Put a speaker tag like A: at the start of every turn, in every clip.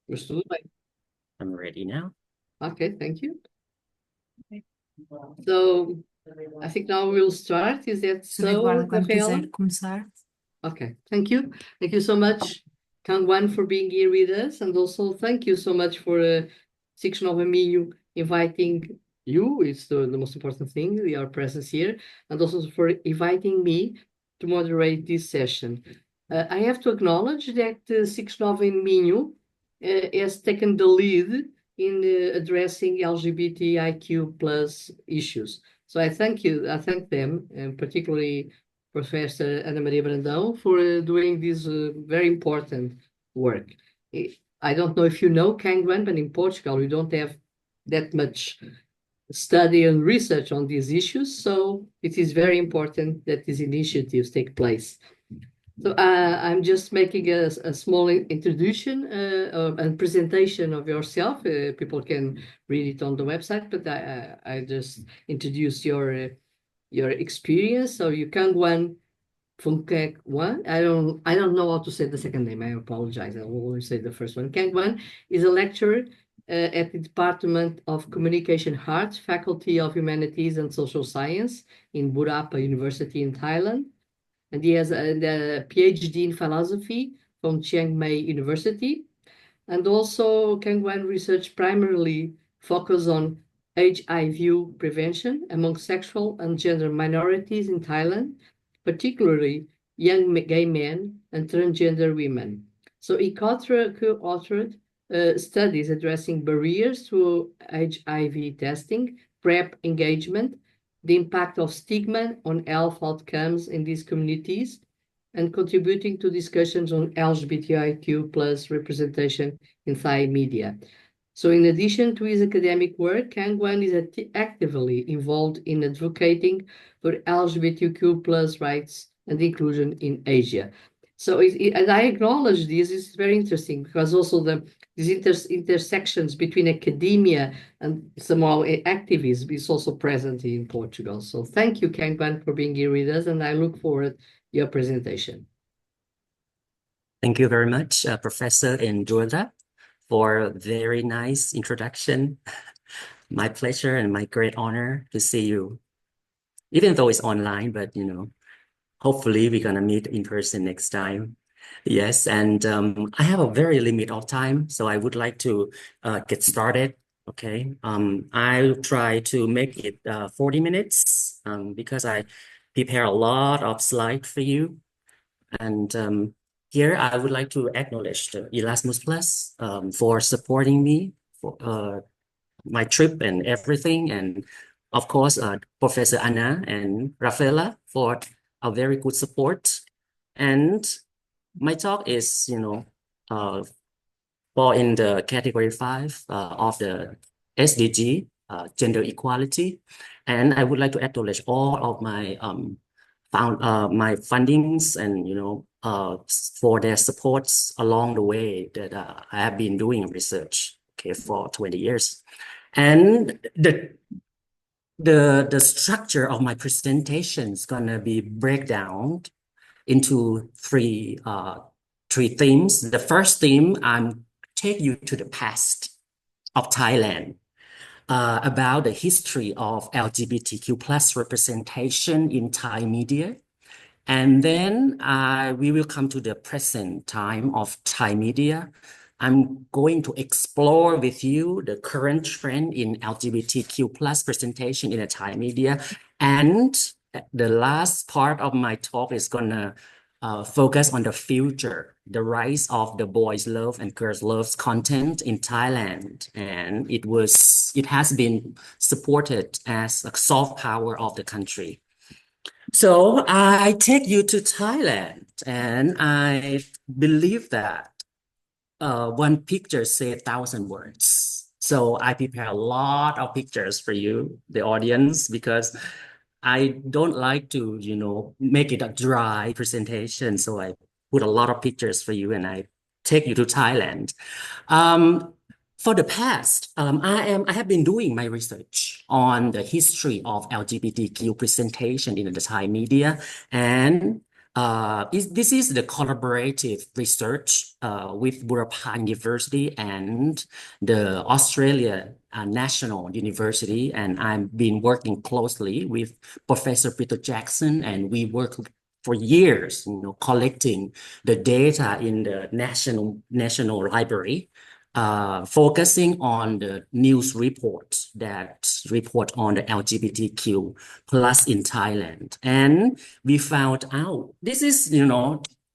A: Mas tudo bem.
B: I'm ready now.
A: Okay, thank you. So, I think now we'll start. Is that
C: Se o Eduardo,
A: so,
C: quando
A: Rafaela?
C: quiser começar.
A: Okay, thank you. Thank you so much, Kangwan, for being here with us. And also thank you so much for CICS.NOVA.UMinho inviting you. It's the most important thing, your presence here. And also for inviting me to moderate this session. I have to acknowledge that CICS.NOVA.UMinho has taken the lead in addressing LGBTIQ plus issues. So I thank you. I thank them, and particularly Professor Ana Maria Brandão for doing this very important work. I don't know if you know Kangwan, but in Portugal we don't have that much study and research on these issues, so it is very important that these initiatives take place. So I'm just making a small introduction and presentation of yourself. People can read it on the website, but I just introduce your experience. So you Kangwan Fongkaew. I don't know how to say the second name. I apologize. I will only say the first one. Kangwan is a lecturer at the Department of Communication Arts, Faculty of Humanities and Social Science in Burapha University in Thailand. And he has a PhD in philosophy from Chiang Mai University. And also Kangwan research primarily focus on HIV prevention among sexual and gender minorities in Thailand, particularly young gay men and transgender women. So he co-authored studies addressing barriers to HIV testing, PrEP engagement, the impact of stigma on health outcomes in these communities, and contributing to discussions on LGBTIQ plus representation in Thai media. So in addition to his academic work, Kangwan is actively involved in advocating for LGBTQ plus rights and inclusion in Asia. So and I acknowledge this is very interesting because also these intersections between academia and somehow activism is also present in Portugal. So thank you, Kangwan, for being here with us, and I look forward to your presentation.
B: Thank you very much, Professor Eduarda, for a very nice introduction. My pleasure and my great honor to see you, even though it's online, but hopefully we're gonna meet in person next time. Yes, and I have a very limit of time, so I would like to get started. Okay, I'll try to make it 40 minutes because I prepare a lot of slides for you. And here I would like to acknowledge the Erasmus Plus for supporting me for my trip and everything. And of course, Professor Anna and Rafaela for a very good support. And my talk is, for in the category 5 of the SDG, gender equality. And I would like to acknowledge all of my my fundings and for their supports along the way that I have been doing research for 20 years. And the structure of my presentation is gonna be breakdown into three themes. The first theme, I'm take you to the past of Thailand, about the history of LGBTQ plus representation in Thai media. And then we will come to the present time of Thai media. I'm going to explore with you the current trend in LGBTQ plus presentation in the Thai media. And the last part of my talk is gonna focus on the future, the rise of the boys love and girls love content in Thailand. And it has been supported as a soft power of the country. So I take you to Thailand, and I believe that one picture says 1,000 words. So I prepare a lot of pictures for you, the audience, because I don't like to, make it a dry presentation. So I put a lot of pictures for you and I take you to Thailand. For the past, I have been doing my research on the history of LGBTQ presentation in the Thai media. And This is the collaborative research with Burapha University and the Australia National University, and I've been working closely with Professor Peter Jackson, and we work for years, collecting the data in the National Library, focusing on the news reports that report on the LGBTQ plus in Thailand. And we found out, this is,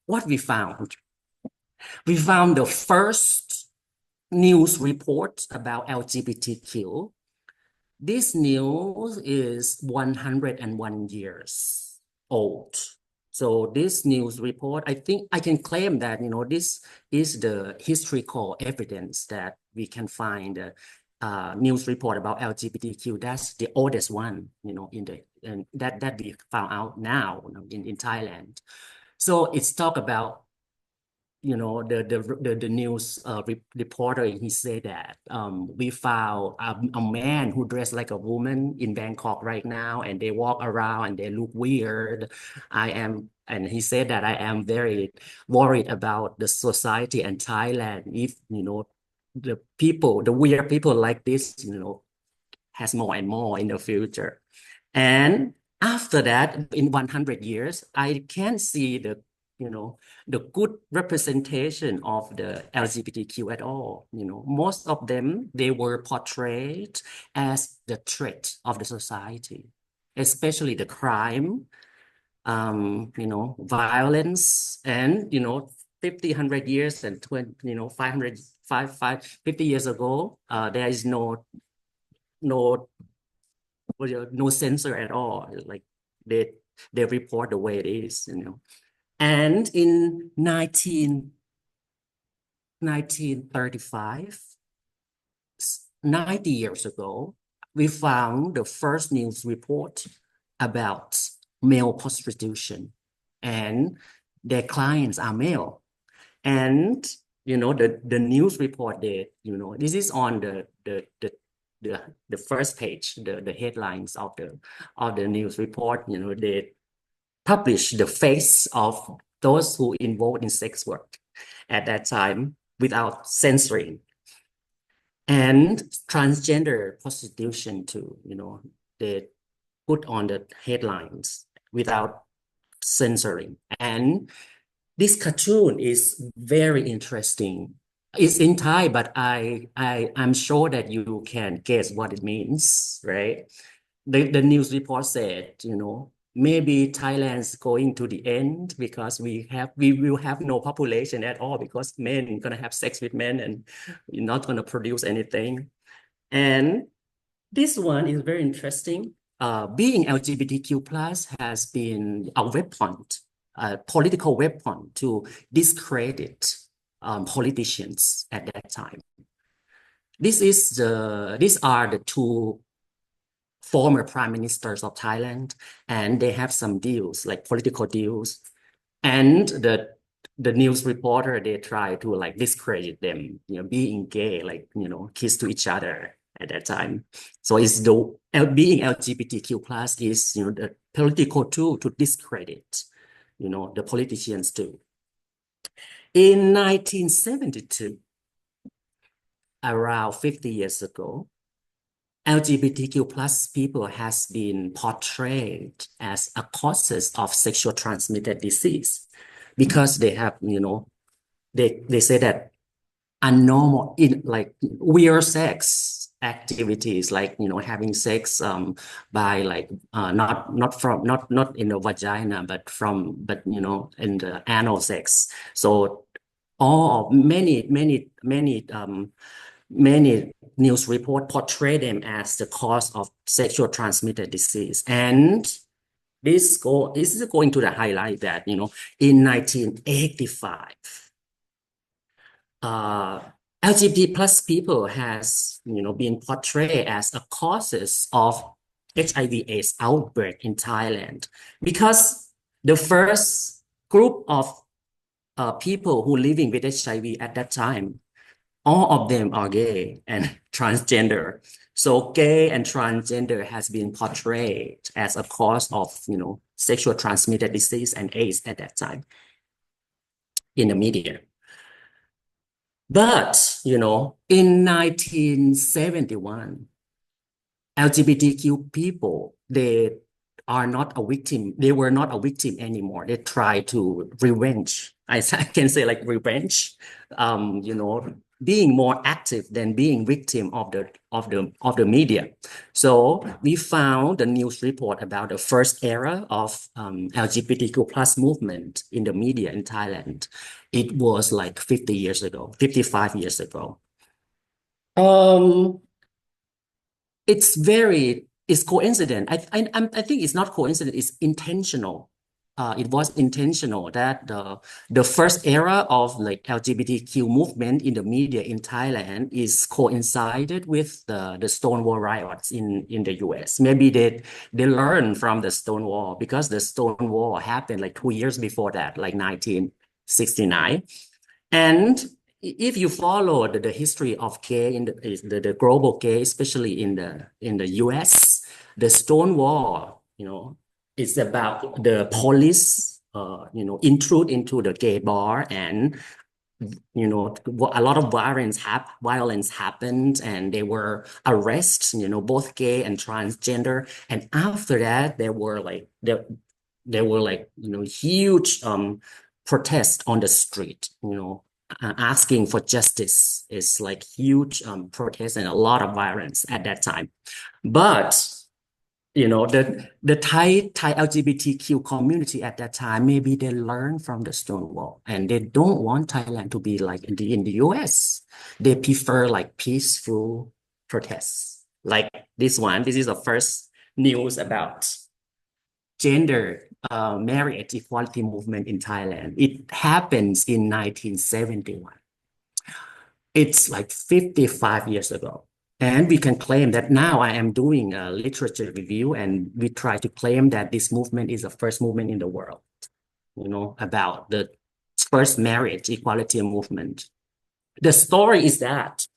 B: what we found. We found the first news report about LGBTQ. This news is 101 years old. So this news report, I think I can claim that, this is the historical evidence that we can find news report about LGBTQ. That's the oldest one, and that we found out now in Thailand. So it's talk about, the news reporter, he said that we found a man who dressed like a woman in Bangkok right now, and they walk around and they look weird. And he said that I am very worried about the society and Thailand if, the weird people like this, has more and more in the future. And after that, in 100 years, I can see the good representation of the LGBTQ at all. Most of them, they were portrayed as the threat of the society, especially the crime, violence, and, 50, 100 years and 20, 50 years ago, there is no censor at all. Like they report the way it is, And in 1935, 90 years ago, we found the first news report about male prostitution, and their clients are male. And, the news report, this is on the first page, the headlines of the news report, they publish the face of those who involved in sex work at that time without censoring. And transgender prostitution too, they put on the headlines without censoring. And this cartoon is very interesting. It's in Thai, but I'm sure that you can guess what it means, right? The news report said, maybe Thailand's going to the end because we will have no population at all because men are gonna have sex with men and we're not gonna produce anything. And this one is very interesting. Being LGBTQ plus has been a weapon, a political weapon to discredit politicians at that time. These are the two former prime ministers of Thailand, and they have some deals, like political deals. And the news reporter, they try to discredit them, being gay, kiss to each other at that time. So it's being LGBTQ plus is, the political tool to discredit, the politicians too. In 1972, around 50 years ago, LGBTQ plus people has been portrayed as a causes of sexual transmitted disease because they have, they say that abnormal weird sex activities, having sex by not in the vagina, but in the anal sex. So many news reports portray them as the cause of sexual transmitted disease. And this is going to highlight that, in 1985, LGBT plus people has, been portrayed as a causes of HIV/AIDS outbreak in Thailand because the first group of people who living with HIV at that time, all of them are gay and transgender. So gay and transgender has been portrayed as a cause of, sexual transmitted disease and AIDS at that time in the media. But, in 1971, LGBTQ people, they are not a victim. They were not a victim anymore. They try to revenge. I can say like revenge, being more active than being victim of the media. So we found the news report about the first era of LGBTQ plus movement in the media in Thailand. It was like 50 years ago, 55 years ago. It's coincident. I think it's not coincident. It's intentional. It was intentional that the first era of like LGBTQ movement in the media in Thailand is coincided with the Stonewall riots in the US. Maybe they learned from the Stonewall because the Stonewall happened like 2 years before that, like 1969. And if you follow the history of gay in the global gay, especially in the US, the Stonewall, it's about the police, intrude into the gay bar, and a lot of violence happened, and they were arrested, both gay and transgender. And after that, there were huge protests on the street, asking for justice. Is like huge protests and a lot of violence at that time. But the Thai LGBTQ community at that time, maybe they learned from the Stonewall, and they don't want Thailand to be like in the US. They prefer like peaceful protests, like this one. This is the first news about gender marriage equality movement in Thailand. It happens in 1971. It's like 55 years ago. And we can claim that now I am doing a literature review, and we try to claim that this movement is the first movement in the world, about the first marriage equality movement. The story is that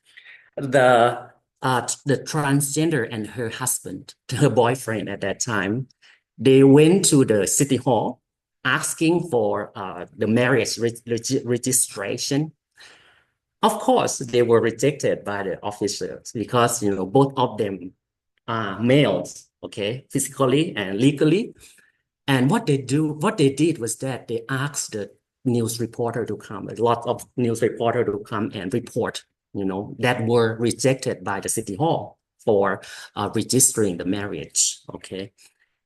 B: the transgender and her husband, her boyfriend at that time, they went to the city hall asking for the marriage registration. Of course, they were rejected by the officers because, both of them are males, okay, physically and legally. And what they did was that they asked the news reporter to come, a lot of news reporter to come and report, that were rejected by the city hall for registering the marriage, okay.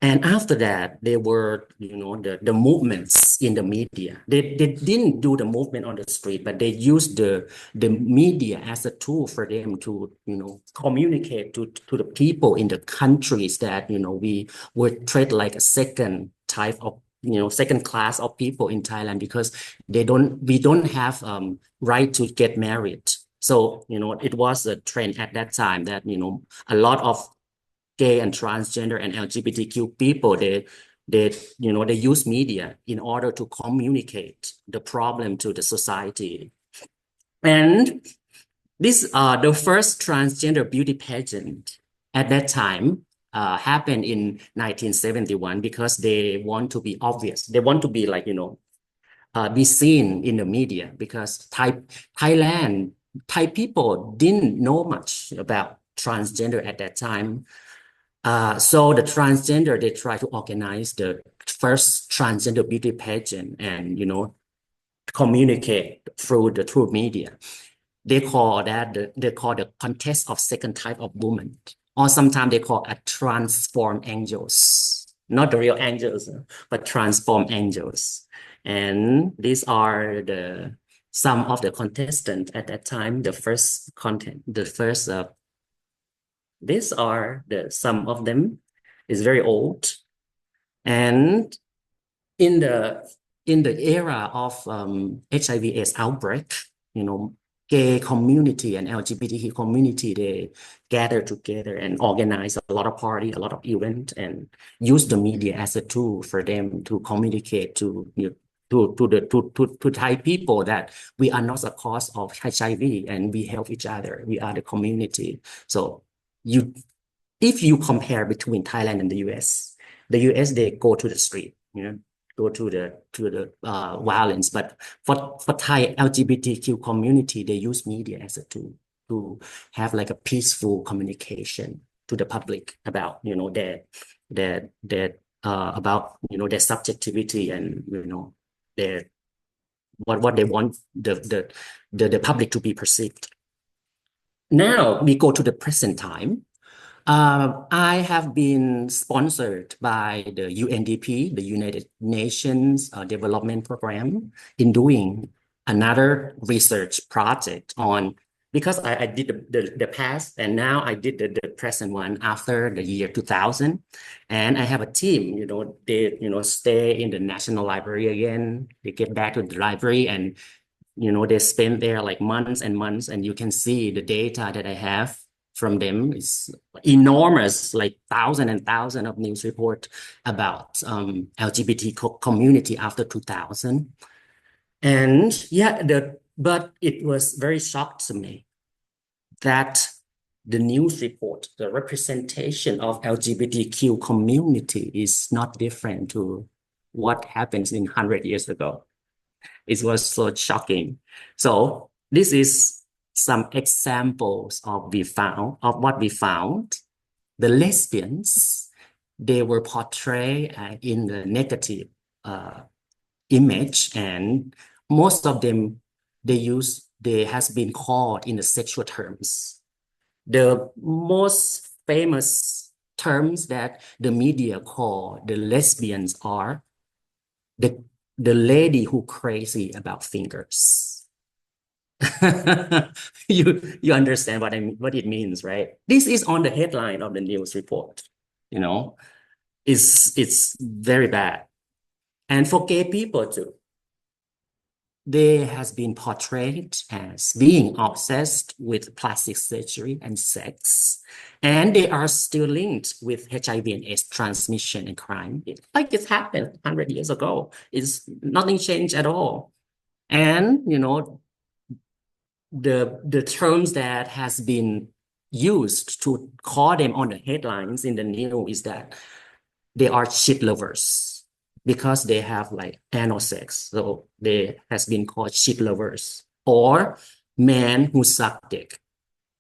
B: And after that, there were, the movements in the media. They didn't do the movement on the street, but they used the media as a tool for them to, communicate to the people in the countries that, we were treated like a second type of, second class of people in Thailand because we don't have right to get married. So, it was a trend at that time that, a lot of gay and transgender and LGBTQ people, they use media in order to communicate the problem to the society. And this the first transgender beauty pageant at that time happened in 1971 because they want to be obvious. They want to be like, be seen in the media because Thai people didn't know much about transgender at that time. So the transgender, they try to organize the first transgender beauty pageant and, communicate through media. They call the contest of second type of woman, or sometimes they call it transform angels, not the real angels, but transform angels. And these are some of the contestants at that time. These are some of them. Is very old, and in the era of HIV/AIDS outbreak, gay community and LGBTQ community, they gather together and organize a lot of party, a lot of event, and use the media as a tool for them to communicate to Thai people that we are not a cause of HIV and we help each other. We are the community. So if you compare between Thailand and the US, they go to the street, go to the violence. But for Thai LGBTQ community, they use media as a tool to have like a peaceful communication to the public about their subjectivity and their what they want the public to be perceived. Now we go to the present time. I have been sponsored by the UNDP, the United Nations Development Program, in doing another research project on, because I did the past and now I did the present one after the year 2000. And I have a team, they, stay in the National Library again. They get back to the library and, they spend there like months and months, and you can see the data that I have from them is enormous, like thousands and thousands of news reports about LGBT community after 2000. And yeah, but it was very shocked to me that the news report, the representation of LGBTQ community is not different to what happens in 100 years ago. It was so shocking. So this is some examples of what we found. The lesbians, they were portrayed in the negative image, and most of them they has been called in the sexual terms. The most famous terms that the media call the lesbians are the lady who crazy about fingers. You understand what it means, right? This is on the headline of the news report. It's very bad. And for gay people too, they has been portrayed as being obsessed with plastic surgery and sex, and they are still linked with HIV and AIDS transmission and crime. It happened 100 years ago. Nothing changed at all. And the terms that has been used to call them on the headlines in the news is that they are shit lovers, because they have like anal sex. So they has been called shit lovers, or men who suck dick.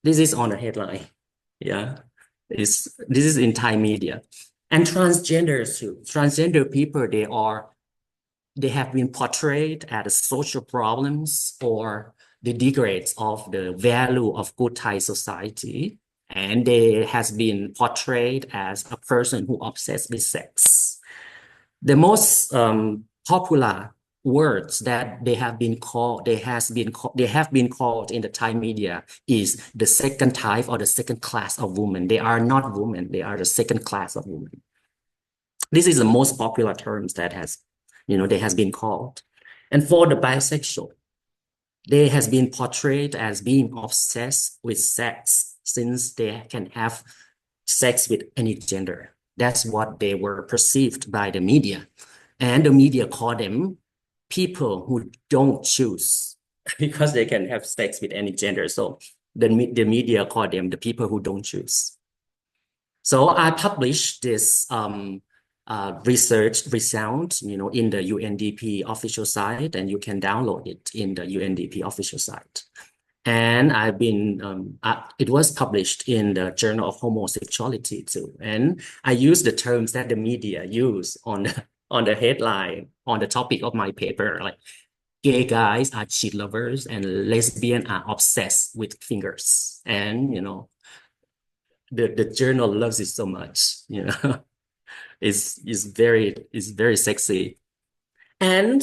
B: This is on the headline. Yeah. This is in Thai media. And transgenders too. Transgender people, they have been portrayed as social problems or the degrades of the value of good Thai society. And they has been portrayed as a person who obsessed with sex. The most popular words that they have been called in the Thai media is the second type or the second class of women. They are not women, they are the second class of women. This is the most popular terms that they has been called. And for the bisexual, they has been portrayed as being obsessed with sex, since they can have sex with any gender. That's what they were perceived by the media. And the media call them people who don't choose, because they can have sex with any gender. So the media call them the people who don't choose. So I published this research result, in the UNDP official site, and you can download it in the UNDP official site. And it was published in the Journal of Homosexuality too. And I use the terms that the media use on the headline, on the topic of my paper, like gay guys are shit lovers and lesbians are obsessed with fingers. And, the journal loves it so much, it's very sexy. And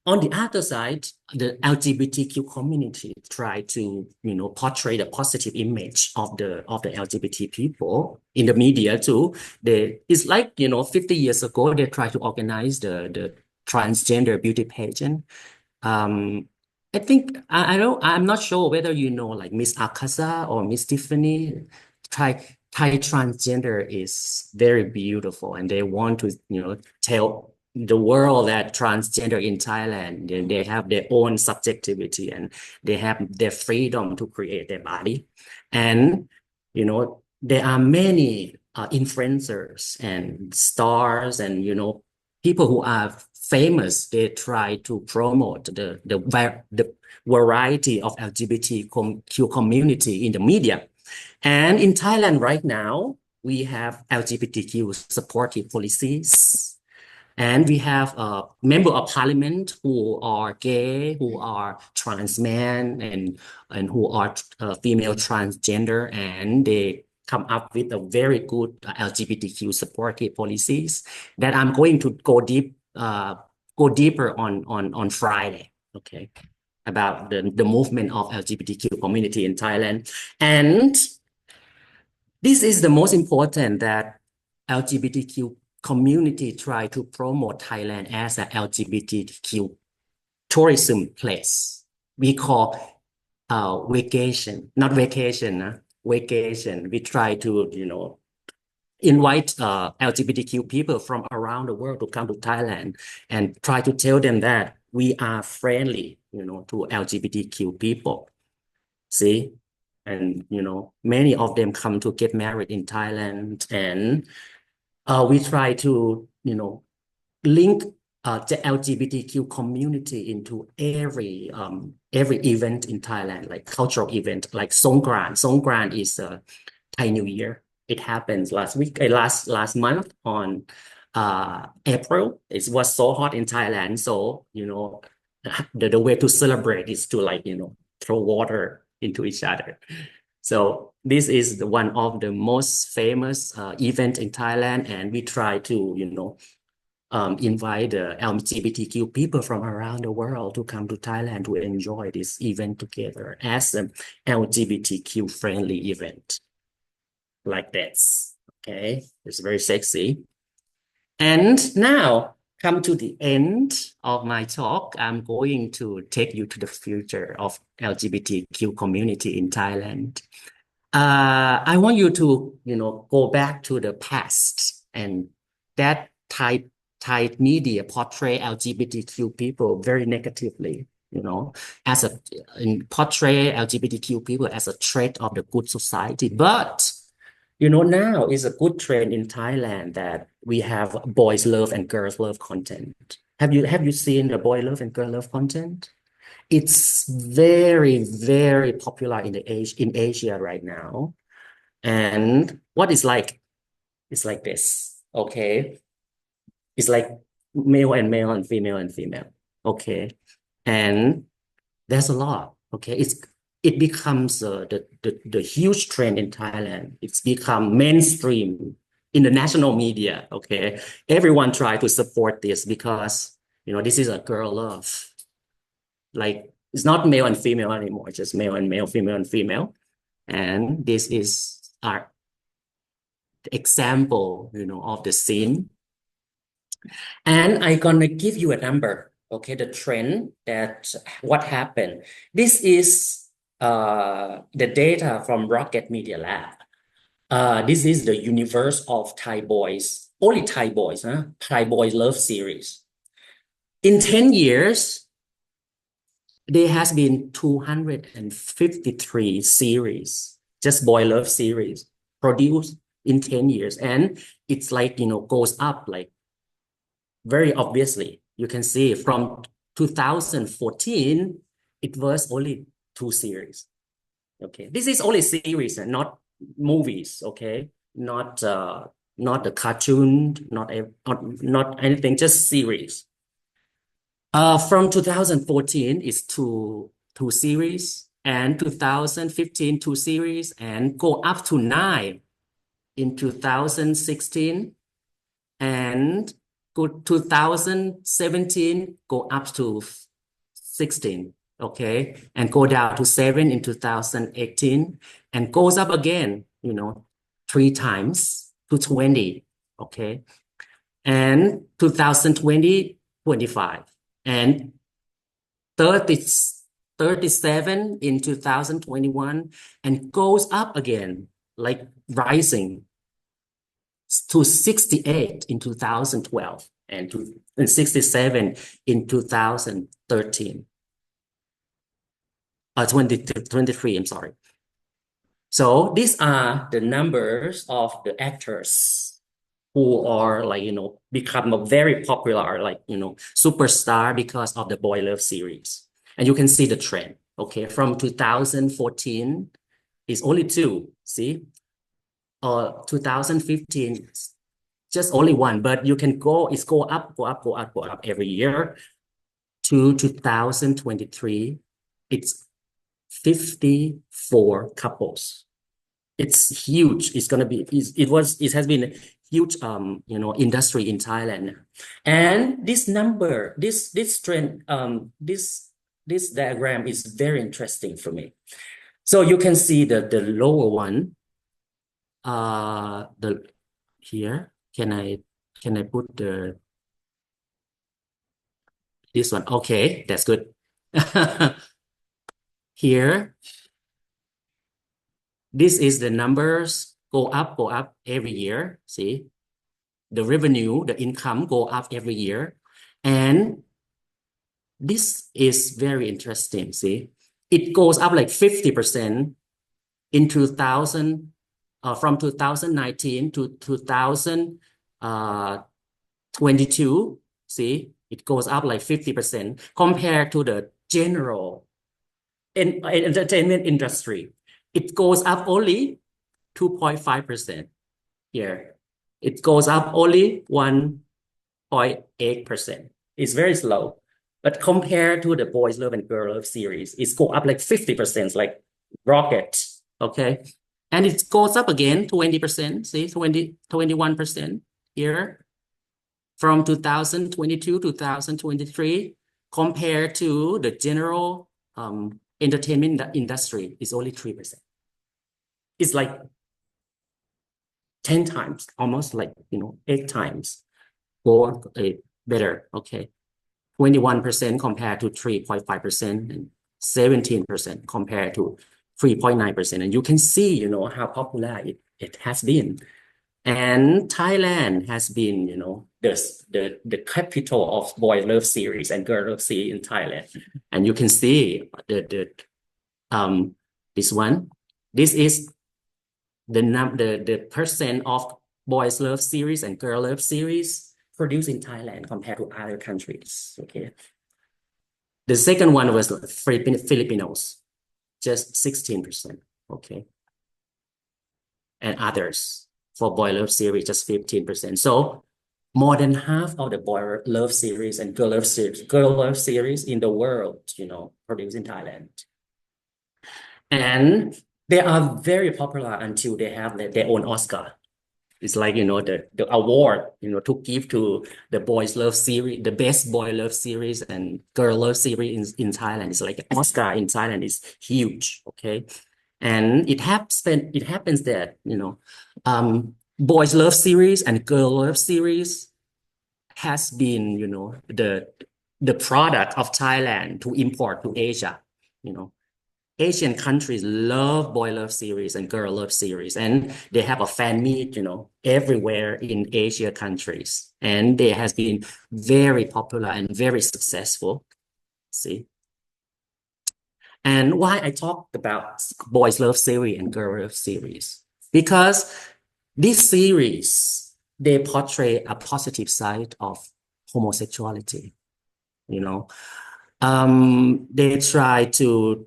B: on the other side, the LGBTQ community try to, portray the positive image of the LGBT people in the media too. It's like, 50 years ago, they tried to organize the transgender beauty pageant. I think, I'm not sure whether like Miss Akasa or Miss Tiffany. Thai transgender is very beautiful, and they want to, tell the world that transgender in Thailand, they have their own subjectivity and they have their freedom to create their body. And, there are many influencers and stars and, people who are famous. They try to promote the variety of LGBTQ community in the media. And in Thailand right now, we have LGBTQ supportive policies. And we have a member of parliament who are gay, who are trans men, and who are female transgender, and they come up with a very good LGBTQ supportive policies that I'm going to go deeper on Friday. Okay, about the movement of LGBTQ community in Thailand. And this is the most important, that LGBTQ community try to promote Thailand as an LGBTQ tourism place. We call vacation, not vacation, vacation. We try to, invite LGBTQ people from around the world to come to Thailand and try to tell them that we are friendly, to LGBTQ people. See? And, many of them come to get married in Thailand. And we try to, link the LGBTQ community into every event in Thailand, like cultural event, like Songkran. Songkran is Thai New Year. It happens last month on April. It was so hot in Thailand. So, the way to celebrate is to throw water into each other. So this is one of the most famous event in Thailand, and we try to, invite the LGBTQ people from around the world to come to Thailand to enjoy this event together as an LGBTQ friendly event like this. Okay, it's very sexy. And now come to the end of my talk. I'm going to take you to the future of LGBTQ community in Thailand. I want you to, go back to the past, and that Thai media portray LGBTQ people very negatively, portray LGBTQ people as a threat of the good society. But, now is a good trend in Thailand that we have boys love and girls love content. Have you seen the boy love and girl love content? It's very, very popular in Asia right now. And what is like? It's like this, okay? It's like male and male and female, okay? And there's a lot, okay? It becomes the huge trend in Thailand. It's become mainstream in the national media, okay? Everyone try to support this because, this is a girl love. Like, it's not male and female anymore, just male and male, female and female. And this is our example, of the scene. And I'm gonna give you a number, okay? The trend that what happened. This is the data from Rocket Media Lab. This is the universe of Thai boys, only Thai boys, Thai boys love series. In 10 years, there has been 253 series, just boy love series produced in 10 years. And it's like, goes up like very obviously. You can see from 2014, it was only 2 series. Okay, this is only series and not movies. Okay, not the cartoon, not anything, just series. From 2014 is two series, and 2015 2 series, and go up to 9 in 2016, and 2017 go up to 16, okay, and go down to 7 in 2018, and goes up again, 3 times to 20, okay, and 2020, 25, and 37 in 2021, and goes up again, like rising to 68 in 2012 and 67 in 2013. 23, I'm sorry. So these are the numbers of the actors who are like, become a very popular, like, superstar because of the Boy Love series. And you can see the trend, okay? From 2014, it's only two, see? 2015, just only one, but you can it's go up, go up, go up, go up every year. To 2023, it's 54 couples. It's huge. It's gonna be. It has been a huge industry in Thailand, and this number, this trend, this diagram is very interesting for me. So you can see the lower one. The here can I put this one? Okay, that's good. Here. This is the numbers go up every year. See, the revenue, the income go up every year. And this is very interesting. See, it goes up like 50% in 2000, from 2019 to 2022. See, it goes up like 50% compared to the general entertainment industry. It goes up only 2.5% here. It goes up only 1.8%. It's very slow. But compared to the Boys Love and Girl Love series, it's go up like 50%, like rocket, okay? And it goes up again 20%, see, 21% here from 2022 to 2023 compared to the general entertainment industry is only 3%. It's like 10 times, almost like, 8 times more better, okay? 21% compared to 3.5% and 17% compared to 3.9%. And you can see, how popular it has been. And Thailand has been, the capital of boy love series and girl love series in Thailand. And you can see this one. This is the percent of boys love series and girl love series produced in Thailand compared to other countries. Okay. The second one was Filipinos, just 16%. Okay. And others for boy love series, just 15%. So more than half of the boy love series and girl love series in the world, produced in Thailand. And they are very popular until they have their own Oscar. It's like, the award, to give to the boys love series, the best boy love series and girl love series in Thailand. It's like Oscar in Thailand is huge. Okay. And it happens that, boys love series and girl love series has been, the product of Thailand to import to Asia. Asian countries love boy love series and girl love series, and they have a fan meet, everywhere in Asia countries, and they has been very popular and very successful. See, and why I talked about boys love series and girl love series, because this series they portray a positive side of homosexuality. They try to,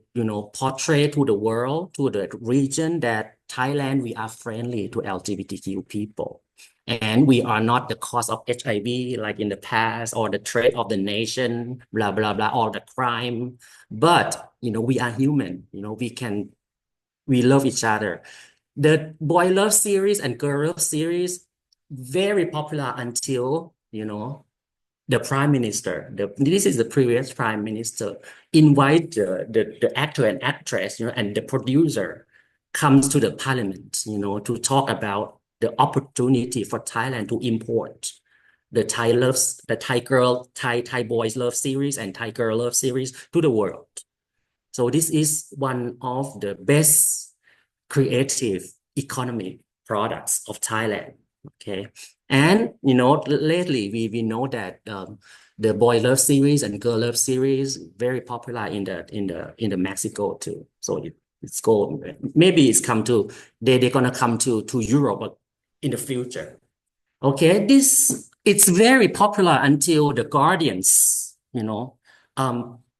B: portray to the world, to the region that Thailand, we are friendly to LGBTQ people. And we are not the cause of HIV like in the past or the threat of the nation, blah, blah, blah, or the crime. But, we are human, we love each other. The boy love series and girl love series, very popular until, the prime minister, this is the previous prime minister, invite the actor and actress, and the producer comes to the parliament, to talk about the opportunity for Thailand to import the Thai boys love series and Thai girl love series to the world. So this is one of the best creative economic products of Thailand. Okay. And, lately we know that the boy love series and girl love series very popular in the Mexico too. So It's go. Maybe it's come to they're gonna come to Europe in the future. Okay, it's very popular until the Guardians,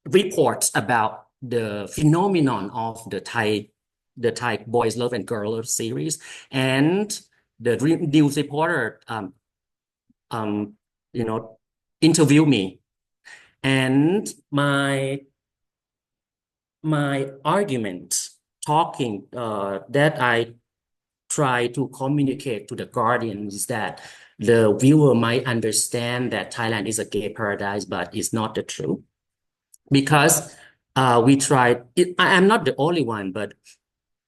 B: report about the phenomenon of the Thai boys love and girl love series, and the news reporter um interview me, and my argument talking that I try to communicate to the Guardian is that the viewer might understand that Thailand is a gay paradise, but it's not the truth. Because we tried, I am not the only one, but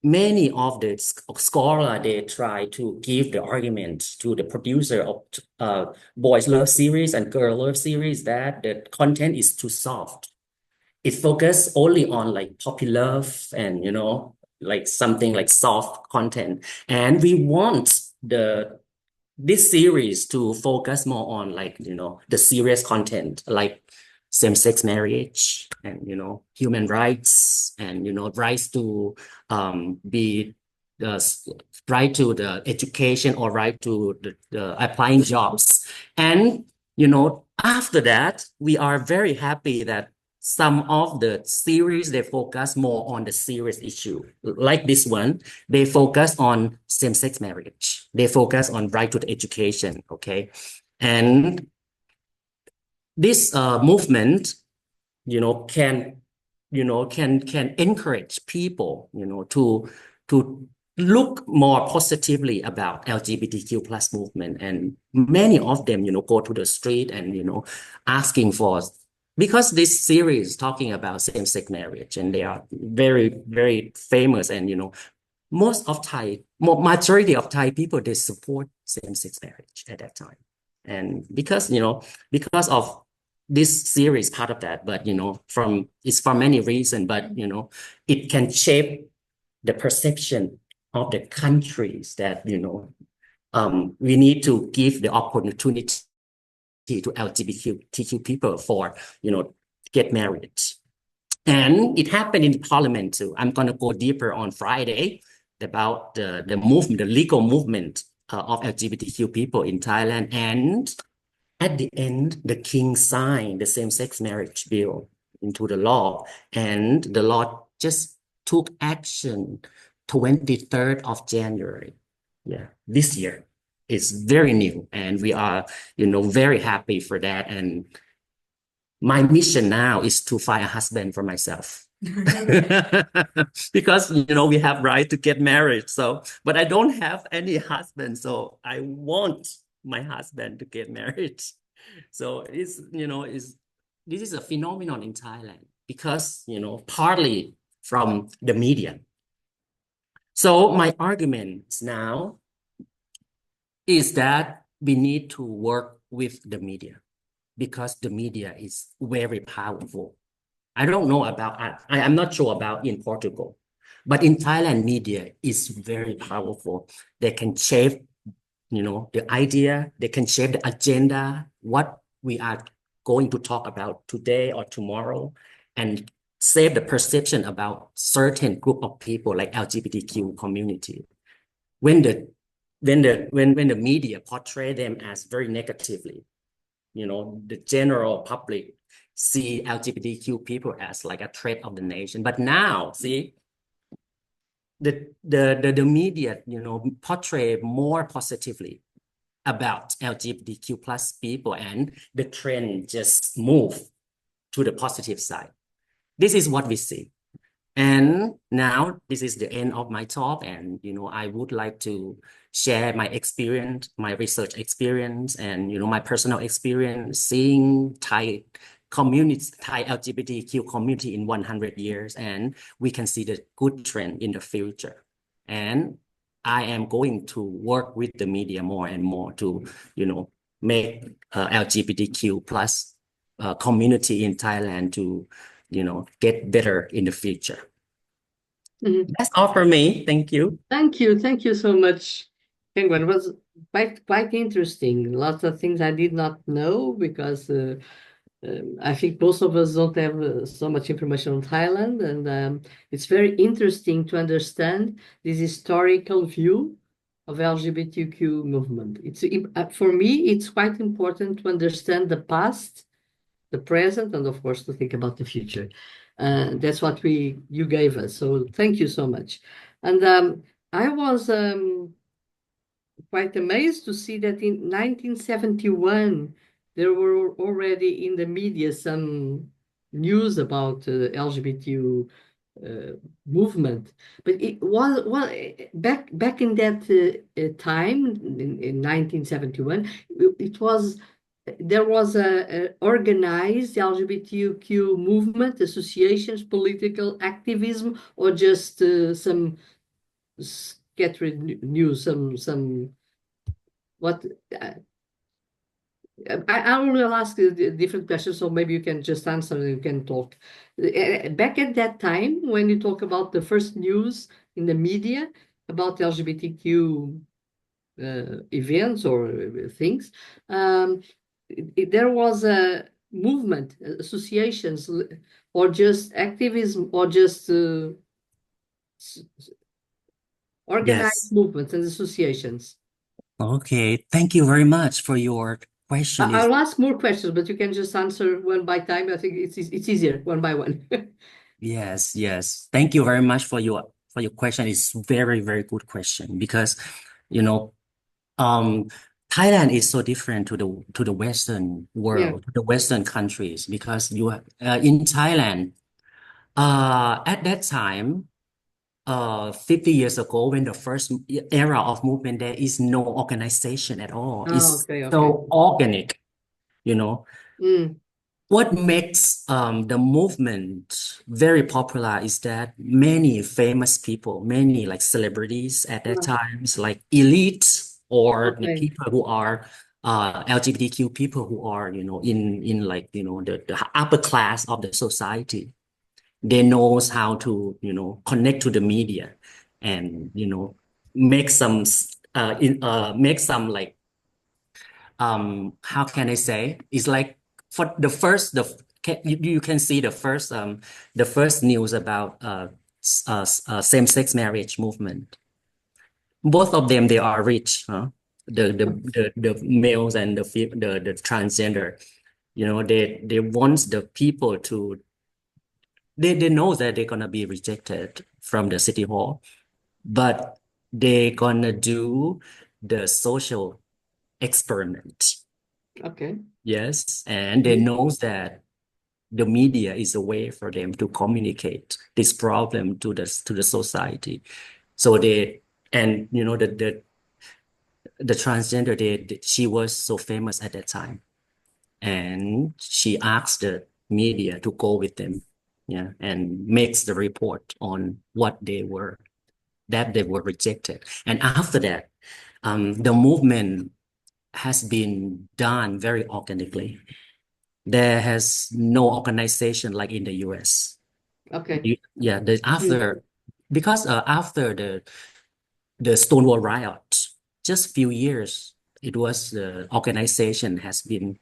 B: many of the scholars, they try to give the argument to the producer of boys love series and girl love series that the content is too soft. It focuses only on like puppy love and, like something like soft content. And we want this series to focus more on like, the serious content, like same-sex marriage and, human rights and, rights to be the right to the education or right to the applying jobs. And, after that, we are very happy that some of the series, they focus more on the serious issue. Like this one, they focus on same-sex marriage. They focus on right to the education, okay? And this movement, can encourage people, to look more positively about LGBTQ plus movement. And many of them, go to the street and, asking for, because this series is talking about same-sex marriage and they are very, very famous. And, majority of Thai people, they support same-sex marriage at that time. And because of this series, part of that, but, it's for many reasons, but, it can shape the perception of the countries that, we need to give the opportunity to LGBTQ people for, get married. And it happened in the parliament too. I'm going to go deeper on Friday about the movement, the legal movement of LGBTQ people in Thailand. And at the end, the king signed the same-sex marriage bill into the law. And the law just took action 23rd of January. Yeah, this year. It's very new, and we are, very happy for that. And my mission now is to find a husband for myself. Because, we have right to get married. So, but I don't have any husband. So I want my husband to get married. So this is a phenomenon in Thailand because, partly from the media. So my argument now is that we need to work with the media because the media is very powerful. I don't know about, I'm not sure about in Portugal, but in Thailand, media is very powerful. They can shape, the idea, they can shape the agenda, what we are going to talk about today or tomorrow, and shape the perception about certain group of people like LGBTQ community. When the media portray them as very negatively, the general public see LGBTQ people as like a threat of the nation. But now, see, the media, portray more positively about LGBTQ plus people, and the trend just move to the positive side. This is what we see. And now this is the end of my talk. And, I would like to share my experience, my research experience, and, my personal experience seeing Thai community, Thai LGBTQ community in 100 years. And we can see the good trend in the future. And I am going to work with the media more and more to, make LGBTQ plus community in Thailand to, get better in the future. That's all for me. Thank you.
A: Thank you so much, Kangwan. It was quite interesting. Lots of things I did not know because I think most of us don't have so much information on Thailand, and it's very interesting to understand this historical view of LGBTQ movement. It's for me, it's quite important to understand the past, the present, and of course to think about the future. That's what you gave us. So thank you so much. And I was quite amazed to see that in 1971 there were already in the media some news about LGBTQ movement, but it was back in that time in 1971. There was a organized LGBTQ movement, associations, political activism, or just some scattered news, some what I will ask different questions, so maybe you can just answer and you can talk. Back at that time, when you talk about the first news in the media about LGBTQ events or things, there was a movement, associations, or just activism, or just organized
B: Yes.
A: movements and associations.
B: Okay. Thank you very much for your question.
A: I'll ask more questions, but you can just answer one by time. I think it's easier one by one.
B: Yes, yes. Thank you very much for your question. It's very, very good question because, you know, Thailand is so different to the Western
A: Yeah.
B: world, the Western countries, because you in Thailand, at that time, 50 years ago, when the first era of movement, there is no organization at all.
A: Oh,
B: It's
A: okay, okay.
B: so organic, you know.
A: Mm,
B: What makes the movement very popular is that many famous people, many like celebrities at that
A: yeah,
B: times, like elites or the
A: okay.
B: people who are LGBTQ people who are, in like, the upper class of the society. They knows how to, connect to the media and, make some make some like how can I say? It's like for the first you can see the first news about same-sex marriage movement. Both of them they are rich, huh? The males and the transgender. They want the people to they know that they're gonna be rejected from the city hall, but they're gonna do the social experiment.
A: Okay.
B: Yes, and they
A: Mhm.
B: knows that the media is a way for them to communicate this problem to the society. So they and the transgender she was so famous at that time, and she asked the media to go with them, yeah, and makes the report on what they were rejected. And after that, the movement has been done very organically. There has no organization like in the US.
A: Okay.
B: Yeah,
A: Mm.
B: because after the Stonewall riot, just few years, it was the organization has been,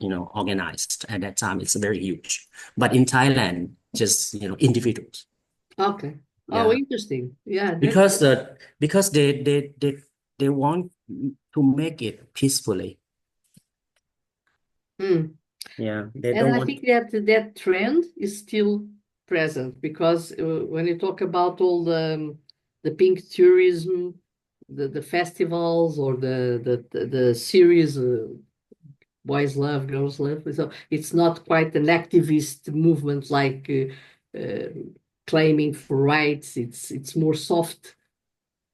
B: organized at that time. It's very huge. But in Thailand, just, individuals.
A: Okay. Oh,
B: Yeah,
A: interesting. Yeah, that's
B: because they want to make it peacefully.
A: mm.
B: Yeah, they
A: And
B: don't
A: I
B: want.
A: think that trend is still present because when you talk about all the pink tourism, the festivals or the series, boys love, girls love. So it's not quite an activist movement like claiming for rights. It's more soft,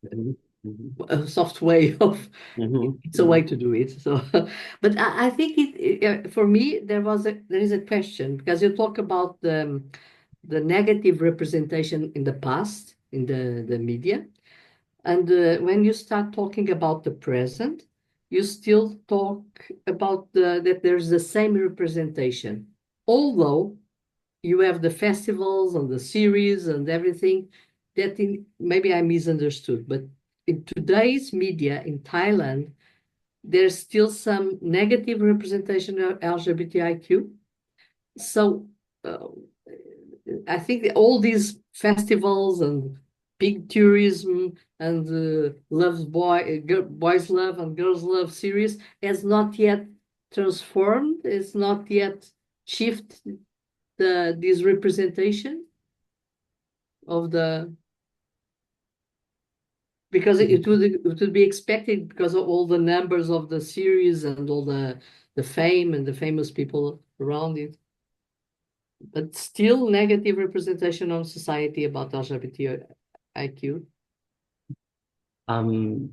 B: Mhm, mhm,
A: a soft way of.
B: mhm,
A: It's a way
B: mhm.
A: to do it. So, but I think for me there is a question because you talk about the negative representation in the past in the media. And when you start talking about the present, you still talk about that there's the same representation. Although you have the festivals and the series and everything maybe I misunderstood, but in today's media in Thailand, there's still some negative representation of LGBTIQ. So I think that all these festivals and big tourism and boys love and girls love series has not yet transformed, it's not yet shifted this representation of the, because it would be expected because of all the numbers of the series and all the fame and the famous people around it. But still negative representation on society about LGBTIQ.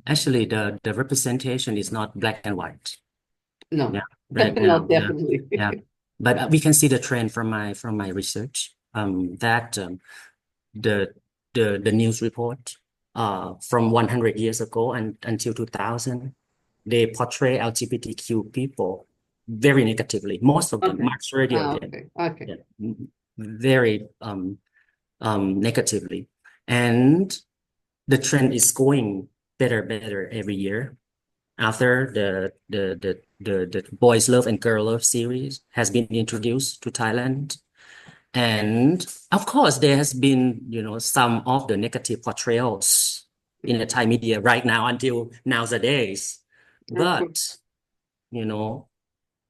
B: Actually, the representation is not black and white.
A: No,
B: Yeah, right now,
A: not definitely.
B: yeah. But we can see the trend from my research. That the news report from 100 years ago and until 2000, they portray LGBTQ people very negatively. Most of them,
A: Okay.
B: majority of them,
A: Okay.
B: yeah, very negatively, and the trend is going better every year. After the Boys Love and Girl Love series has been introduced to Thailand. And of course, there has been, some of the negative portrayals in the Thai media right now until nowadays. But,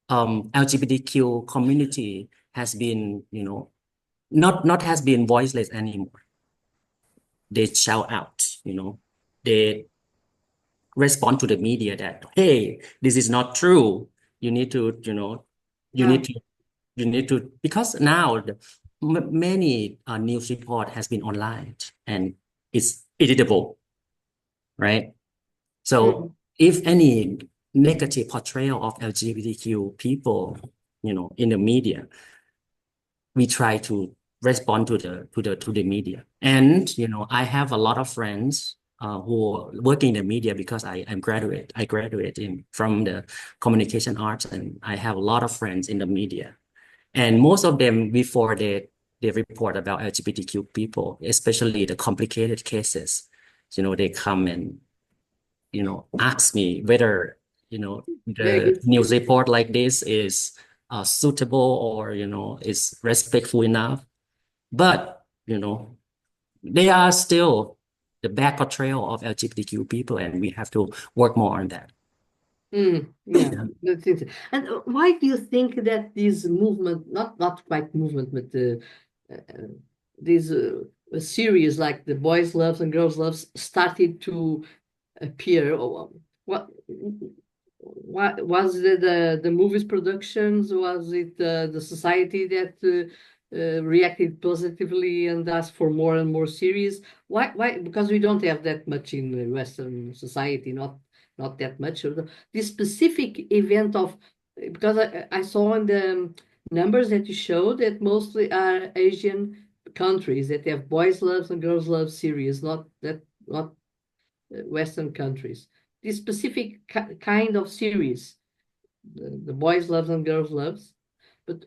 B: LGBTQ community has been, not has been voiceless anymore. They shout out, they respond to the media that, hey, this is not true. You need to, because now many news report has been online and it's editable, right? So if any negative portrayal of LGBTQ people, in the media, we try to respond to the media. And I have a lot of friends who work in the media because I graduated from the communication arts, and I have a lot of friends in the media. And most of them, before they report about LGBTQ people, especially the complicated cases, they come and ask me whether the news report like this is suitable or is respectful enough. But they are still the bad portrayal of LGBTQ people, and we have to work more on that.
A: Yeah, that's it. And why do you think that this movement, not quite movement, but this series like the Boys Loves and Girls Loves started to appear? What was it, the movies productions? Was it the society that reacted positively and asked for more and more series? Why? Because we don't have that much in the Western society, not that much. This specific event of, because I saw in the numbers that you showed that mostly are Asian countries that have Boys Loves and Girls Love series, not Western countries. This specific kind of series, the Boys Loves and Girls Loves, but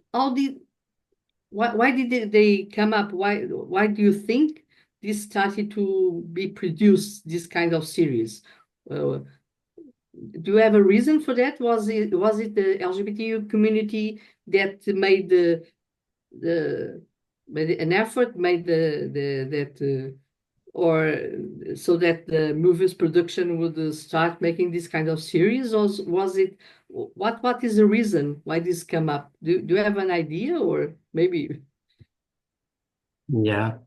A: why did they come up? Why do you think this started to be produced, this kind of series? Do you have a reason for that? Was it the LGBTQ community that made an effort, or so that the movies production would start making this kind of series, or was it, what is the reason why this come up? Do you have an idea, or maybe?
B: Yeah,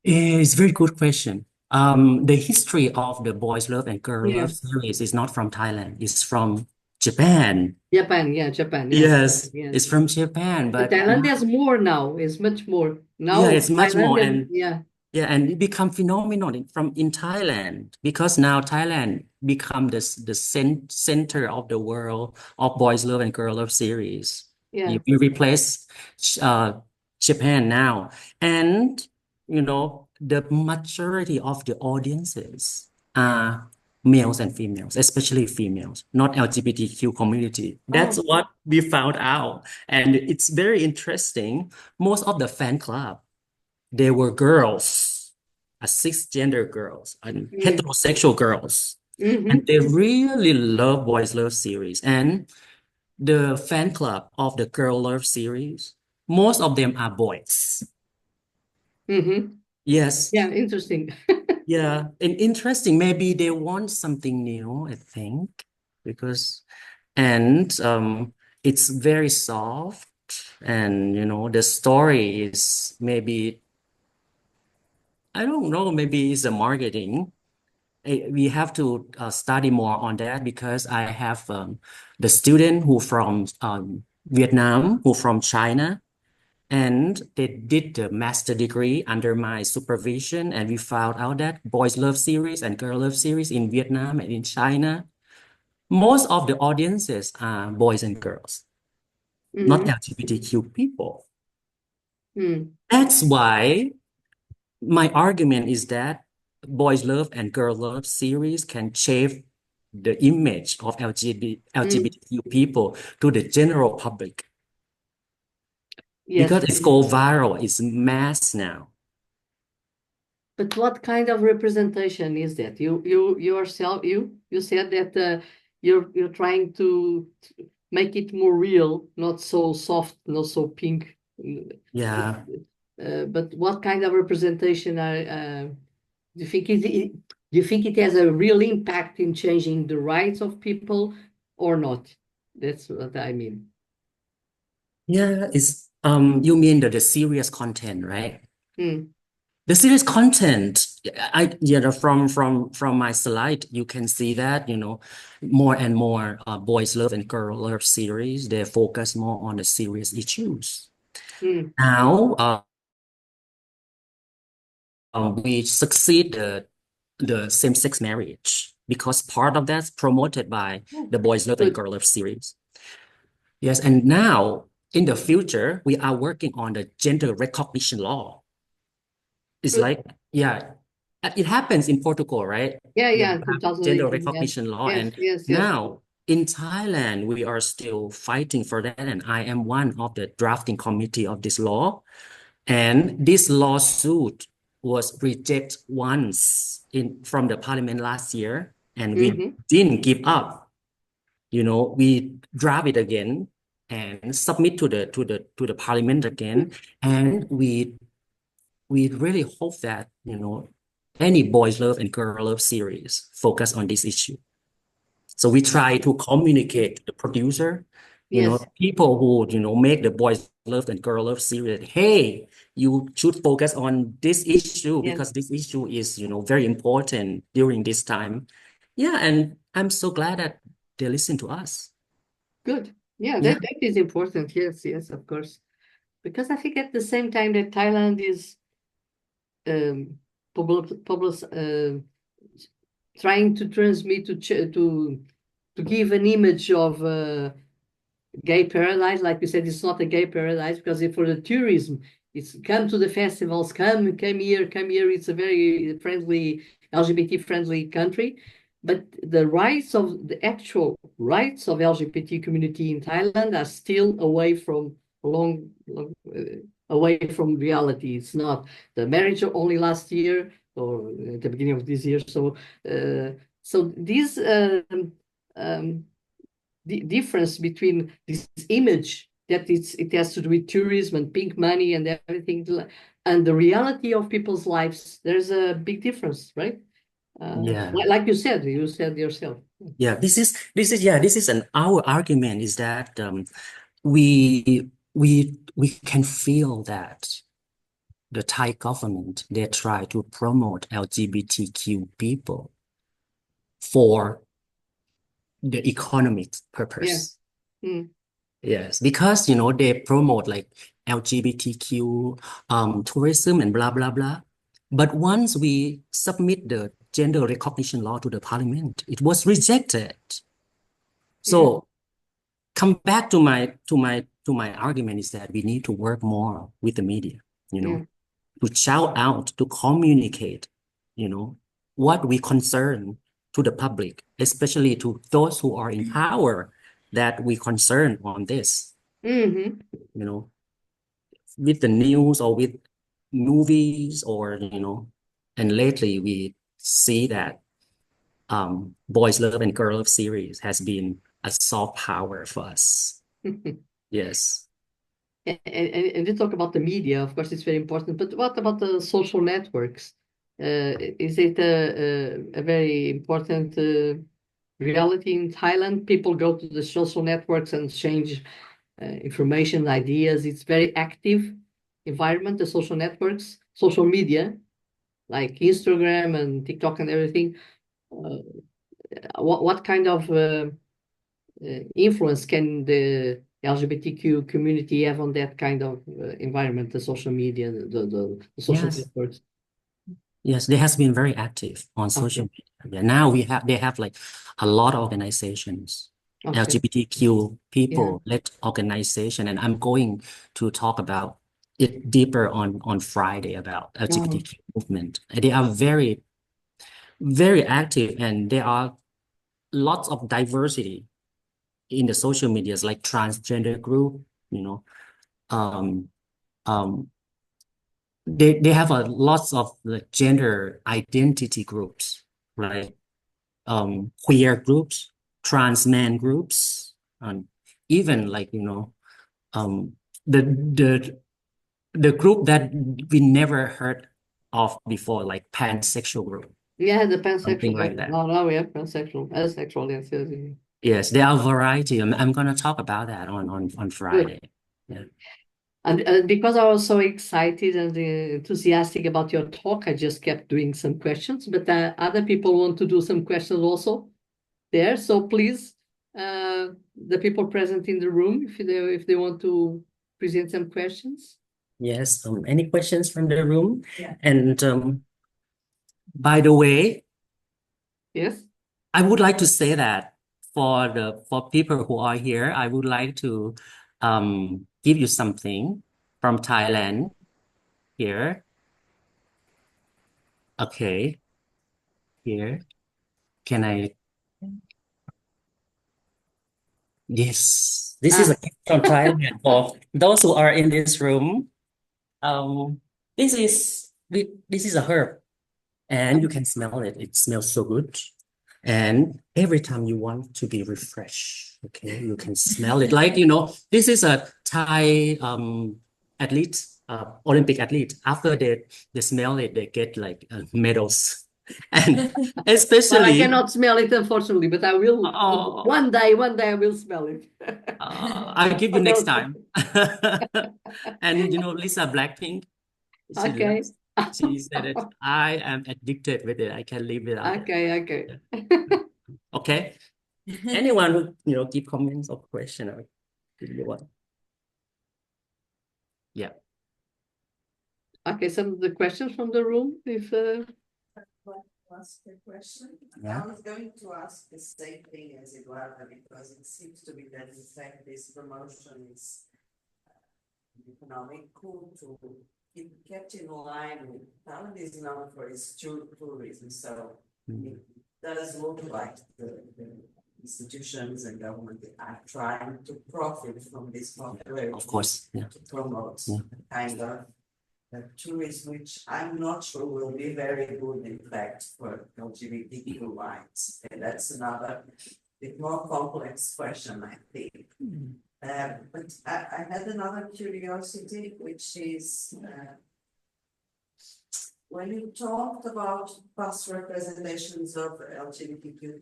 B: it's a very good question. The history of the Boys Love and Girl Love series is not from Thailand. It's from Japan.
A: Japan.
B: Yes, it's from Japan, but
A: Thailand has more now. It's much more now.
B: Yeah, it's much more,
A: Thailand
B: and and it become phenomenal in Thailand, because now Thailand become the center of the world of Boys Love and Girl Love series.
A: Yeah.
B: You replace Japan now, and the majority of the audiences are males and females, especially females, not LGBTQ community. That's what we found out, and it's very interesting. Most of the fan club, they were girls, cisgender girls, and heterosexual girls. And they really love boys love series. And the fan club of the girl love series, most of them are boys. Yes.
A: Yeah, interesting.
B: Yeah. And interesting. Maybe they want something new, I think, because and it's very soft, and the story is maybe, I don't know, maybe it's a marketing. We have to study more on that, because I have the student who from Vietnam, who from China, and they did the master degree under my supervision, and we found out that boys love series and girl love series in Vietnam and in China, most of the audiences are boys and girls, not LGBTQ people. That's why my argument is that boys love and girl love series can shape the image of LGBTQ people to the general public,
A: Yes.
B: because it's go viral, it's mass now.
A: But what kind of representation is that? You yourself, you said that you're trying to make it more real, not so soft, not so pink.
B: Yeah.
A: But what kind of representation do you think do you think it has a real impact in changing the rights of people or not? That's what I mean.
B: Yeah, it's you mean the serious content, right?
A: Mm.
B: The serious content, from my slide, you can see that, more and more boys love and girl love series, they focus more on the serious issues. Now, we succeed the same-sex marriage, because part of that's promoted by the boys love and
A: Good.
B: girl love series. Yes, and now in the future, we are working on the gender recognition law. It's
A: Good.
B: like, yeah, it happens in Portugal, right?
A: Yeah,
B: They
A: yeah,
B: have gender
A: 2018.
B: recognition law.
A: Yes,
B: And
A: yes, yes.
B: now in Thailand, we are still fighting for that. And I am one of the drafting committee of this law. And this lawsuit was rejected once from the parliament last year, and we didn't give up. We draft it again and submit to the parliament again, and we really hope that any boys love and girl love series focus on this issue. So we try to communicate to the producer,
A: Yes.
B: people who make the boys love and girl love series. Hey, you should focus on this issue,
A: Yeah.
B: because this issue is very important during this time. Yeah, and I'm so glad that they listen to us.
A: Good. Yeah,
B: Yeah.
A: that is important. Yes, yes, of course. Because I think at the same time that Thailand is um, trying to transmit to give an image of gay paradise. Like you said, it's not a gay paradise, because for the tourism, it's come to the festivals, come here, come here. It's a very friendly, LGBT friendly country. But the actual rights of LGBT community in Thailand are still away from away from reality. It's not the marriage only last year or at the beginning of this year. So this um, the difference between this image that it has to do with tourism and pink money and everything, and the reality of people's lives, there's a big difference, right?
B: Yeah.
A: Like you said yourself.
B: Yeah, our argument is that we can feel that the Thai government, they try to promote LGBTQ people for the economic purpose.
A: Mm.
B: Yes, because they promote like LGBTQ tourism and blah blah blah. But once we submit the gender recognition law to the parliament, it was rejected. So come back to my argument is that we need to work more with the media, to shout out, to communicate, what we concern to the public, especially to those who are in power, that we concern on this, with the news or with movies, or and lately we see that Boys Love and Girl Love series has been a soft power for us. Yes.
A: And you talk about the media, of course, it's very important, but what about the social networks? Is it a very important reality in Thailand? People go to the social networks and exchange information, ideas. It's very active environment, the social networks, social media, like Instagram and TikTok and everything. What kind of influence can the LGBTQ community have on that kind of environment, the social media, the social
B: Yes.
A: networks?
B: Yes, they has been very active on social media. Now they have like a lot of organizations,
A: Okay.
B: LGBTQ people-led organization, and I'm going to talk about it deeper on Friday about LGBTQ movement. They are very, very active, and there are lots of diversity in the social medias, like transgender group, um, um, they have a lots of the gender identity groups, right? Queer groups, trans man groups, and even like the the group that we never heard of before, like pansexual group,
A: Yeah, the
B: something
A: pansexual.
B: like that.
A: No, we have pansexual, asexual, yes, yes, yes.
B: Yes, there are variety. I'm gonna talk about that on Friday. Yeah.
A: And because I was so excited and enthusiastic about your talk, I just kept doing some questions, but other people want to do some questions also there. So please, the people present in the room, if they want to present some questions.
B: Yes. Any questions from the room?
A: Yeah.
B: And by the way,
A: Yes.
B: I would like to say that for people who are here, I would like to give you something from Thailand here. Okay, here. Can I? Yes, this is a gift from Thailand for those who are in this room. Um, this is a herb, and you can smell it. It smells so good. And every time you want to be refreshed, okay, you can smell it. Like, this is a Thai athlete, Olympic athlete. After they smell it, they get like medals. And
A: But I
B: especially,
A: cannot smell it, unfortunately, but I will.
B: oh,
A: One day I will smell it.
B: I'll give you next time. And Lisa Blackpink,
A: Okay.
B: she said it. I am addicted with it. I can't live without it.
A: Okay.
B: Okay. Anyone who give comments or question or give you one. Yeah.
A: Okay, some of the questions from the room, if
C: Ask a question.
B: Yeah.
C: I was going to ask the same thing as Eduarda because it seems to be that in fact this promotion is cool to keep kept in line with Thailand is known for its tourism, so it does look like the institutions and government are trying to profit from this popularity.
B: Of course, yeah.
C: To promote kind of tourism, which I'm not sure will be very good, in fact, for LGBTQ rights. And that's another bit more complex question, I think. But I had another curiosity, which is when you talked about past representations of LGBTQ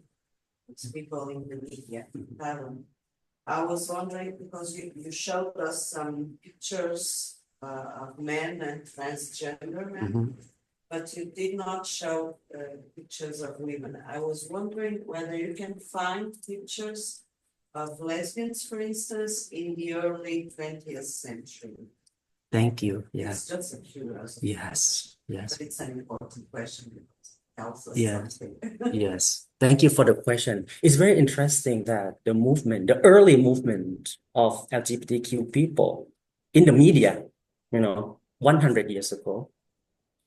C: people in the media, I was wondering, because you showed us some pictures of men and transgender men, but you did not show pictures of women. I was wondering whether you can find pictures of lesbians, for instance, in the early 20th century.
B: Thank you. Yes.
C: It's just a curiosity.
B: Yes.
C: But it's an important question because it tells us something.
B: Yes. Thank you for the question. It's very interesting that the early movement of LGBTQ people in the media, 100 years ago,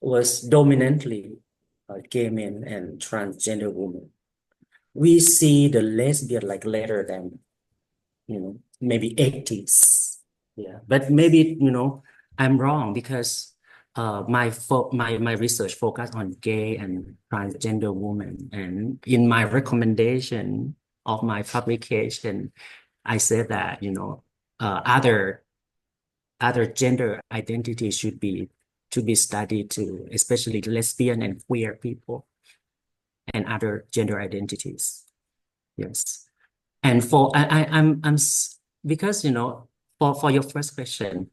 B: was dominantly gay men and transgender women. We see the lesbian like later than, maybe 80s. Yeah. But maybe, I'm wrong because my research focused on gay and transgender women, and in my recommendation of my publication, I said that other gender identities should be studied too, especially lesbian and queer people and other gender identities. Yes, and because for your first question,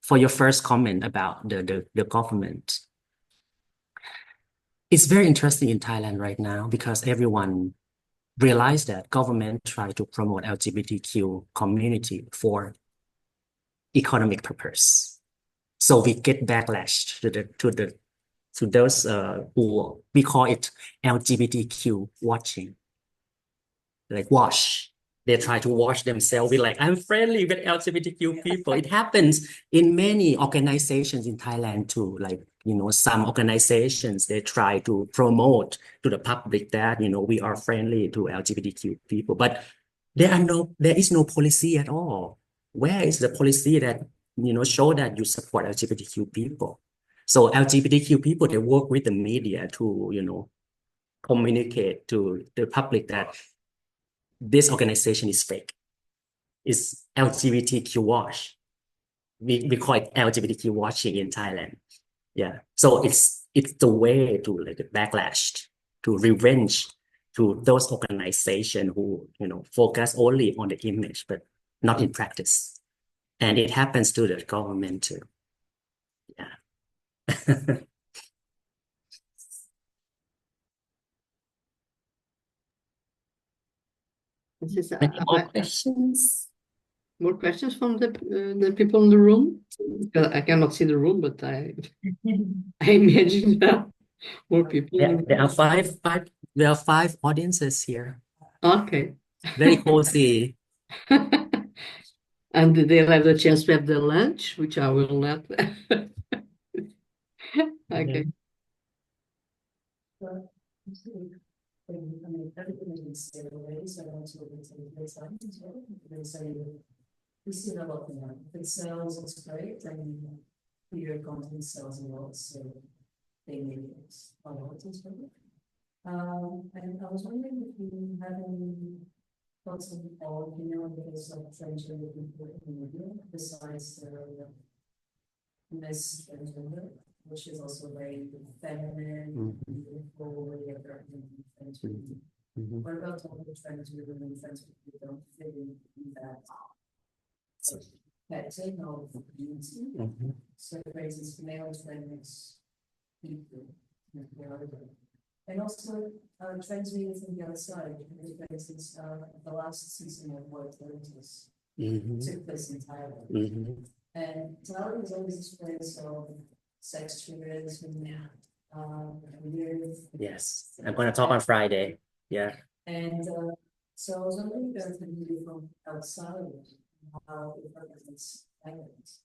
B: for your first comment about the government, it's very interesting in Thailand right now because everyone realized that government try to promote LGBTQ community for economic purpose. So we get backlash to those who we call it LGBTQ watching, like wash. They try to wash themselves. We're like, I'm friendly with LGBTQ people. It happens in many organizations in Thailand too. Like, some organizations, they try to promote to the public that, we are friendly to LGBTQ people, but there is no policy at all. Where is the policy that, show that you support LGBTQ people? So LGBTQ people, they work with the media to, communicate to the public that this organization is fake. It's LGBTQ wash. We call it LGBTQ washing in Thailand. Yeah. So it's the way to like backlash, to revenge to those organizations who, focus only on the image, but not in practice. And it happens to the government too. Yeah. Any more questions?
A: More questions from the people in the room? I cannot see the room, but I imagine there are more people.
B: There are five audiences here.
A: Okay.
B: Very cozy.
A: And they'll have the chance to have the lunch, which I will not. Okay.
D: We see a lot more. If it sells, it's great, and your content sells a lot, so they make it a lot as well. And I was wondering if you have any thoughts on all, because of transgender people in the media, besides the Miss Transgender, which is also very feminine, beautiful, very attractive. What about all the transgender women and trans people who don't fit in that? Petting of the community. So for instance, male trans people, and also trans women from the other side. For instance, the last season of World Heritage took place in Thailand, and Thailand is always this place of sex tourism.
B: Yes, I'm going to talk on Friday. Yeah.
D: And so I was wondering if there's a video from outside how it represents Thailand,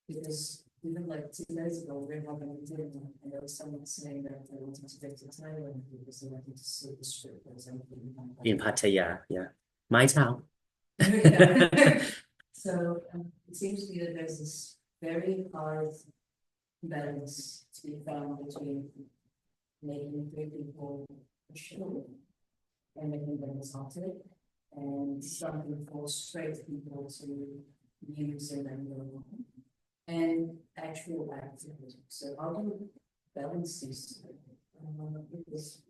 D: because even like 2 days ago we were having a dinner and there was someone saying that they wanted to go to Thailand because they wanted to see the strip or something.
B: In Pattaya, yeah. My town.
D: So it seems to me that there's this very hard balance to be found between making queer people assured and making them exalted, and something for straight people to use in their own, and actual activity. So how do you balance these? Because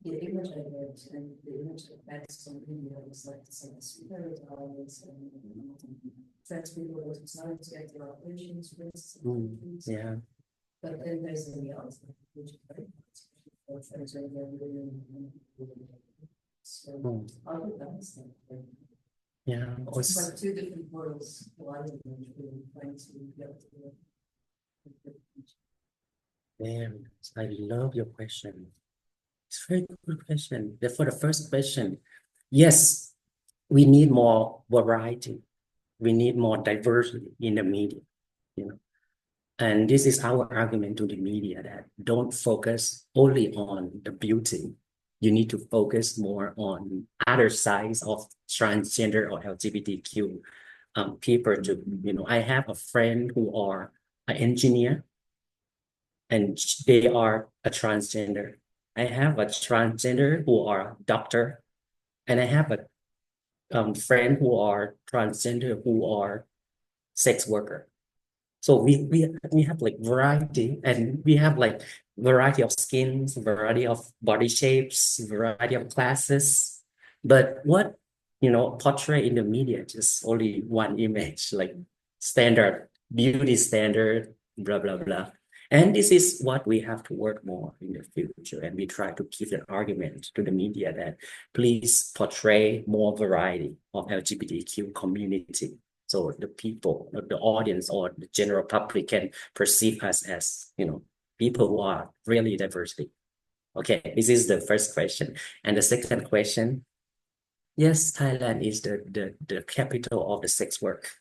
D: the image I get and the image that backs on media is like the same spirit elements and trans people that desire to get their operations risks.
B: Yeah.
D: But then there's the reality, which is very so how do you balance that?
B: Yeah.
D: It's like two different worlds colliding, which we're trying to get to.
B: Damn, I love your question. It's a very good question. For the first question, yes, we need more variety. We need more diversity in the media, And this is our argument to the media that don't focus only on the beauty. You need to focus more on other sides of transgender or LGBTQ people. I have a friend who are an engineer, and they are a transgender. I have a transgender who are a doctor, and I have a friend who are transgender who are sex worker. So we have like variety, and we have like variety of skins, variety of body shapes, variety of classes. But what portray in the media just only one image, like standard beauty standard, blah blah blah. And this is what we have to work more in the future. And we try to give an argument to the media that please portray more variety of LGBTQ community. So the people, the audience, or the general public can perceive us as, people who are really diversity. Okay, this is the first question. And the second question, yes, Thailand is the capital of the sex work.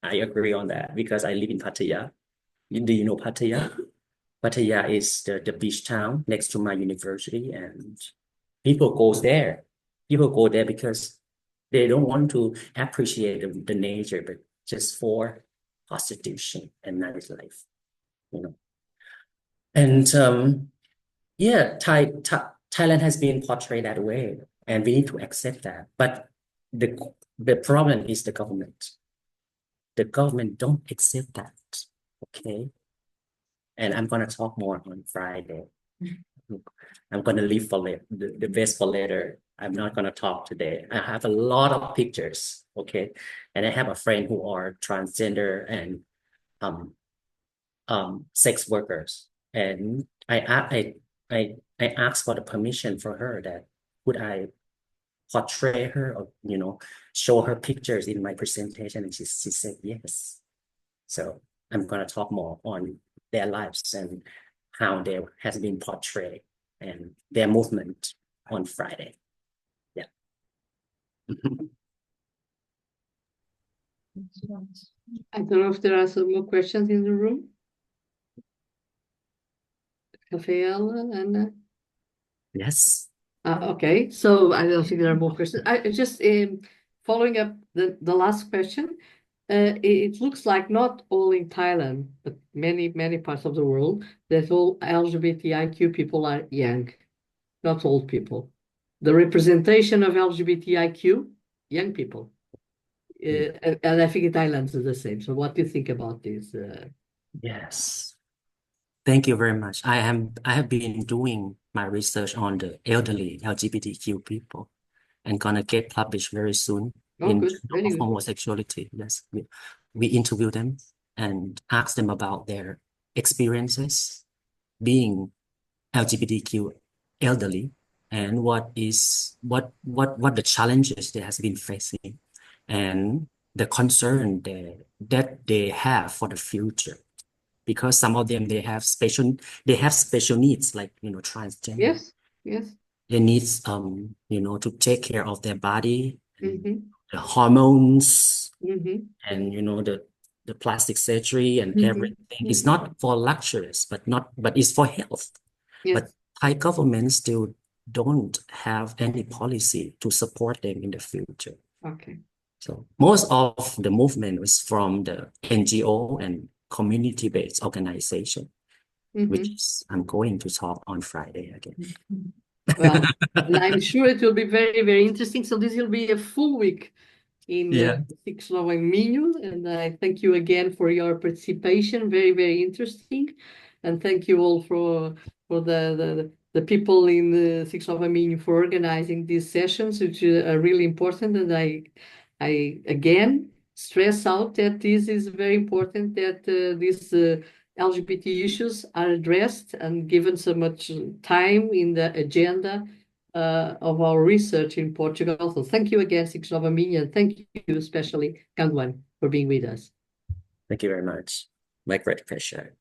B: I agree on that because I live in Pattaya. Do you know Pattaya? Pattaya is the beach town next to my university, and people go there. People go there because they don't want to appreciate the nature, but just for prostitution and nightlife, And Thailand has been portrayed that way, and we need to accept that. But the problem is the government. The government don't accept that. Okay. And I'm gonna talk more on Friday. I'm gonna leave for the best for later. I'm not gonna talk today. I have a lot of pictures, okay? And I have a friend who are transgender and sex workers. And I asked for the permission for her that would I portray her or show her pictures in my presentation, and she said yes. So I'm gonna talk more on their lives and how they has been portrayed and their movement on Friday. Yeah.
A: I don't know if there are some more questions in the room. Rafael, Anna?
B: Yes.
A: Okay, so I don't think there are more questions. I just following up the last question. It looks like not all in Thailand, but many parts of the world, that all LGBTIQ people are young, not old people. The representation of LGBTIQ, young people. And I think in Thailand is the same. So what do you think about this?
B: Yes. Thank you very much. I have been doing my research on the elderly LGBTQ people and gonna get published very soon in
A: Good. Very good.
B: homosexuality. Yes, we interview them and ask them about their experiences being LGBTQ elderly and what the challenges they has been facing and the concern that they have for the future. Because some of them they have special needs like transgender.
A: Yes.
B: They need to take care of their body,
A: Mm-hmm.
B: the hormones,
A: Mm-hmm.
B: and the plastic surgery and everything. It's not for luxuries, but it's for health.
A: Yes.
B: But Thai government still don't have any policy to support them in the future.
A: Okay.
B: So most of the movement was from the NGO and community-based organization, which is I'm going to talk on Friday again.
A: Well, and I'm sure it will be very, very interesting. So this will be a full week in CICS.NOVA.UMinho, and I thank you again for your participation. Very, very interesting, and thank you all for the people in the CICS.NOVA.UMinho for organizing these sessions, which are really important. And I again stress out that this is very important that these LGBT issues are addressed and given so much time in the agenda of our research in Portugal. So thank you again, CICS.NOVA.UMinho, and thank you especially, Kangwan, for being with us.
B: Thank you very much. My great pleasure.